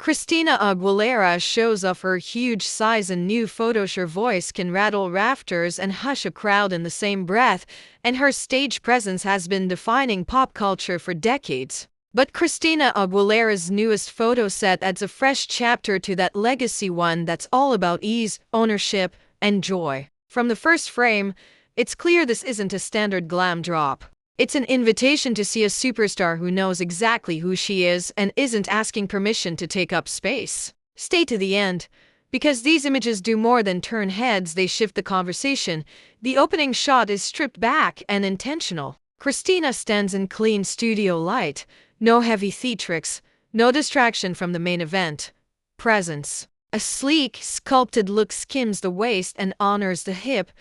Christina Aguilera shows off her huge size and new photos. Her voice can rattle rafters and hush a crowd in the same breath, and her stage presence has been defining pop culture for decades. But Christina Aguilera's newest photo set adds a fresh chapter to that legacy, one that's all about ease, ownership, and joy. From the first frame, it's clear this isn't a standard glam drop. It's an invitation to see a superstar who knows exactly who she is and isn't asking permission to take up space. Stay to the end, because these images do more than turn heads, they shift the conversation. The opening shot is stripped back and intentional. Christina stands in clean studio light, no heavy theatrics, no distraction from the main event. Presence. A sleek, sculpted look skims the waist and honors the hip,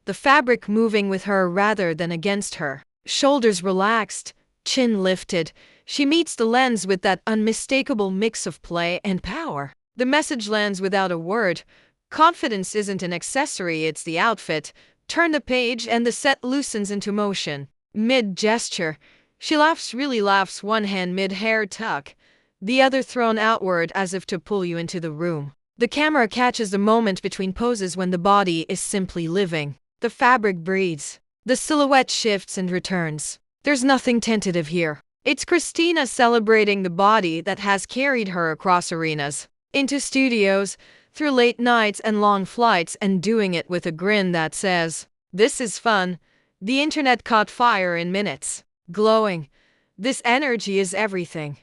the fabric moving with her rather than against her. Shoulders relaxed, chin lifted, she meets the lens with that unmistakable mix of play and power. The message lands without a word. Confidence isn't an accessory, it's the outfit. Turn the page and the set loosens into motion. Mid-gesture, she really laughs, one hand mid-hair tuck, the other thrown outward as if to pull you into the room. The camera catches the moment between poses when the body is simply living. The fabric breathes. The silhouette shifts and returns. There's nothing tentative here. It's Christina celebrating the body that has carried her across arenas, into studios, through late nights and long flights, and doing it with a grin that says, "This is fun." The internet caught fire in minutes. Glowing. "This energy is everything.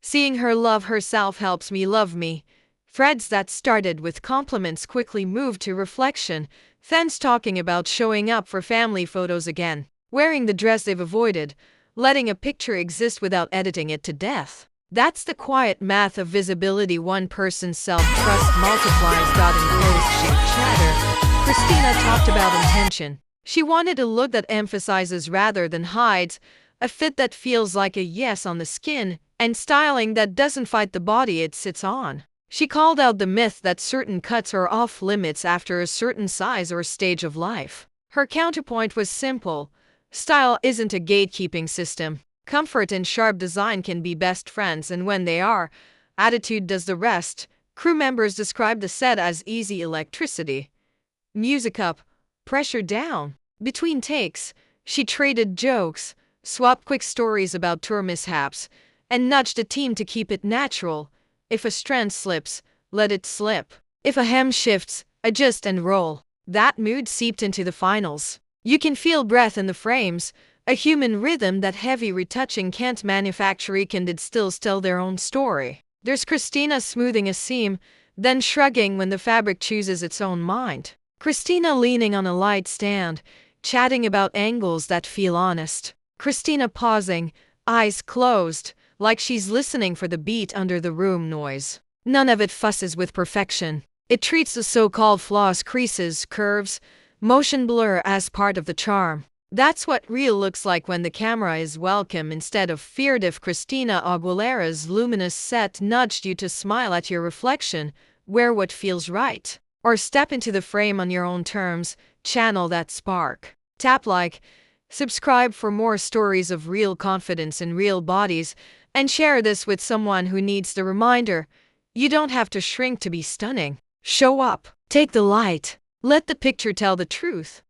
Seeing her love herself helps me love me." Threads that started with compliments quickly moved to reflection, fans talking about showing up for family photos again, wearing the dress they've avoided, letting a picture exist without editing it to death. That's the quiet math of visibility. One person's self-trust multiplies. In post-shape chatter, Christina talked about intention. She wanted a look that emphasizes rather than hides, a fit that feels like a yes on the skin, and styling that doesn't fight the body it sits on. She called out the myth that certain cuts are off limits after a certain size or stage of life. Her counterpoint was simple. Style isn't a gatekeeping system. Comfort and sharp design can be best friends, and when they are, attitude does the rest. Crew members described the set as easy electricity. Music up, pressure down. Between takes, she traded jokes, swapped quick stories about tour mishaps, and nudged the team to keep it natural. If a strand slips, let it slip. If a hem shifts, adjust and roll. That mood seeped into the finals. You can feel breath in the frames, a human rhythm that heavy retouching can't manufacture. Can still tell their own story. There's Christina smoothing a seam, then shrugging when the fabric chooses its own mind. Christina leaning on a light stand, chatting about angles that feel honest. Christina pausing, eyes closed, like she's listening for the beat under the room noise. None of it fusses with perfection. It treats the so-called flaws, creases, curves, motion blur as part of the charm. That's what real looks like when the camera is welcome instead of feared. If Christina Aguilera's luminous set nudged you to smile at your reflection, wear what feels right. Or step into the frame on your own terms, channel that spark. Tap like, subscribe for more stories of real confidence in real bodies, and share this with someone who needs the reminder. You don't have to shrink to be stunning. Show up. Take the light. Let the picture tell the truth.